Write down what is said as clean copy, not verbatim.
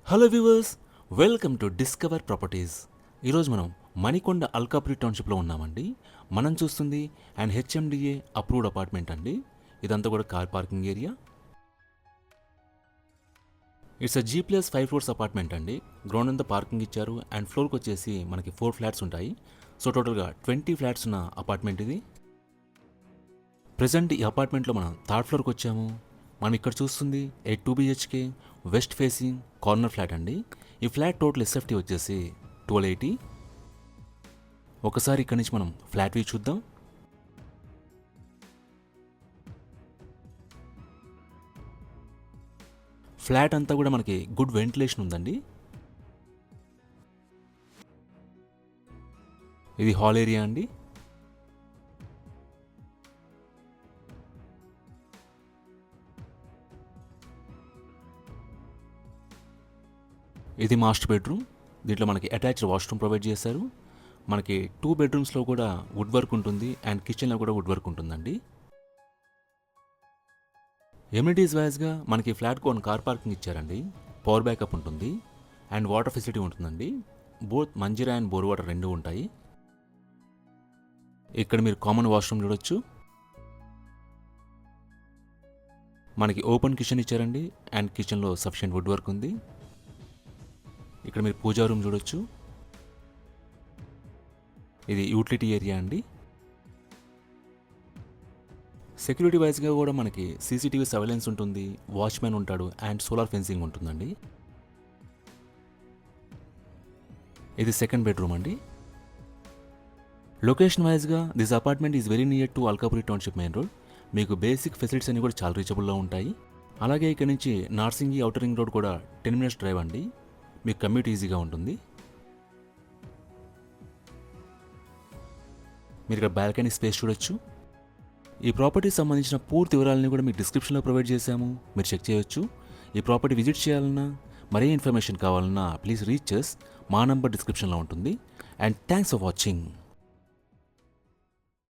Hello viewers, welcome to discover properties. ఈరోజు మనం మణికొండ అల్కాపురి టౌన్షిప్లో ఉన్నామండి. మనం చూస్తుంది అండ్ హెచ్ఎండిఏ అప్రూవ్డ్ అపార్ట్మెంట్ అండి. ఇదంతా కూడా car parking area. It's G+5 floors apartment అండి. గ్రౌండ్ అంతా పార్కింగ్ ఇచ్చారు అండ్ ఫ్లోర్కి వచ్చేసి మనకి 4 ఫ్లాట్స్ ఉంటాయి. సో టోటల్గా 20 ఫ్లాట్స్ ఉన్న అపార్ట్మెంట్ ఇది. ప్రజెంట్ ఈ అపార్ట్మెంట్లో మనం థర్డ్ ఫ్లోర్కి వచ్చాము. మనం ఇక్కడ చూస్తుంది 2 BHK west facing corner flat అండి. ఈ ఫ్లాట్ టోటల్ ఎస్ఎఫ్టీ వచ్చేసి 1280. ఒకసారి ఇక్కడ నుంచి మనం ఫ్లాట్ వ్యూ చూద్దాం. ఫ్లాట్ అంతా కూడా మనకి గుడ్ వెంటిలేషన్ ఉందండి. ఇది హాల్ ఏరియా అండి. ఇది మాస్టర్ బెడ్రూమ్. దీంట్లో మనకి అటాచ్డ్ వాష్రూమ్ ప్రొవైడ్ చేశారు. మనకి 2 బెడ్రూమ్స్లో కూడా వుడ్ వర్క్ ఉంటుంది అండ్ కిచెన్లో కూడా వుడ్ వర్క్ ఉంటుందండి. ఎమ్యూనిటీస్ వైజ్గా మనకి ఫ్లాట్కి 1 కార్ పార్కింగ్ ఇచ్చారండి. పవర్ బ్యాకప్ ఉంటుంది అండ్ వాటర్ ఫెసిలిటీ ఉంటుందండి. Both Manjira and bore water 2 ఉంటాయి. ఇక్కడ మీరు కామన్ వాష్రూమ్ చూడొచ్చు. మనకి ఓపెన్ కిచెన్ ఇచ్చారండి అండ్ కిచెన్లో సఫిషియెంట్ వుడ్ వర్క్ ఉంది. ఇక్కడ మీరు పూజా రూమ్ చూడొచ్చు. ఇది యూటిలిటీ ఏరియా అండి. సెక్యూరిటీ వైజ్గా కూడా మనకి సీసీటీవీ సర్వేలెన్స్ ఉంటుంది, వాచ్మెన్ ఉంటాడు అండ్ సోలార్ ఫెన్సింగ్ ఉంటుందండి. ఇది సెకండ్ బెడ్రూమ్ అండి. లొకేషన్ వైజ్గా this apartment is very near to Alkapuri township main road. మీకు బేసిక్ ఫెసిలిటీస్ అన్ని కూడా చాలా రీచబుల్లో ఉంటాయి. అలాగే ఇక్కడ నుంచి నార్సింగి ఔటర్ రింగ్ రోడ్ కూడా 10 minutes డ్రైవ్ అండి. మీకు కమ్యూట్ ఈజీగా ఉంటుంది. మీరు ఇక్కడ బాల్కనీ స్పేస్ చూడొచ్చు. ఈ ప్రాపర్టీకి సంబంధించిన పూర్తి వివరాలని కూడా మీకు డిస్క్రిప్షన్లో ప్రొవైడ్ చేశాము, మీరు చెక్ చేయొచ్చు. ఈ ప్రాపర్టీ విజిట్ చేయాలన్నా మరే ఇన్ఫర్మేషన్ కావాలన్నా ప్లీజ్ రీచ్ us. మా నంబర్ డిస్క్రిప్షన్లో ఉంటుంది. And thanks for watching.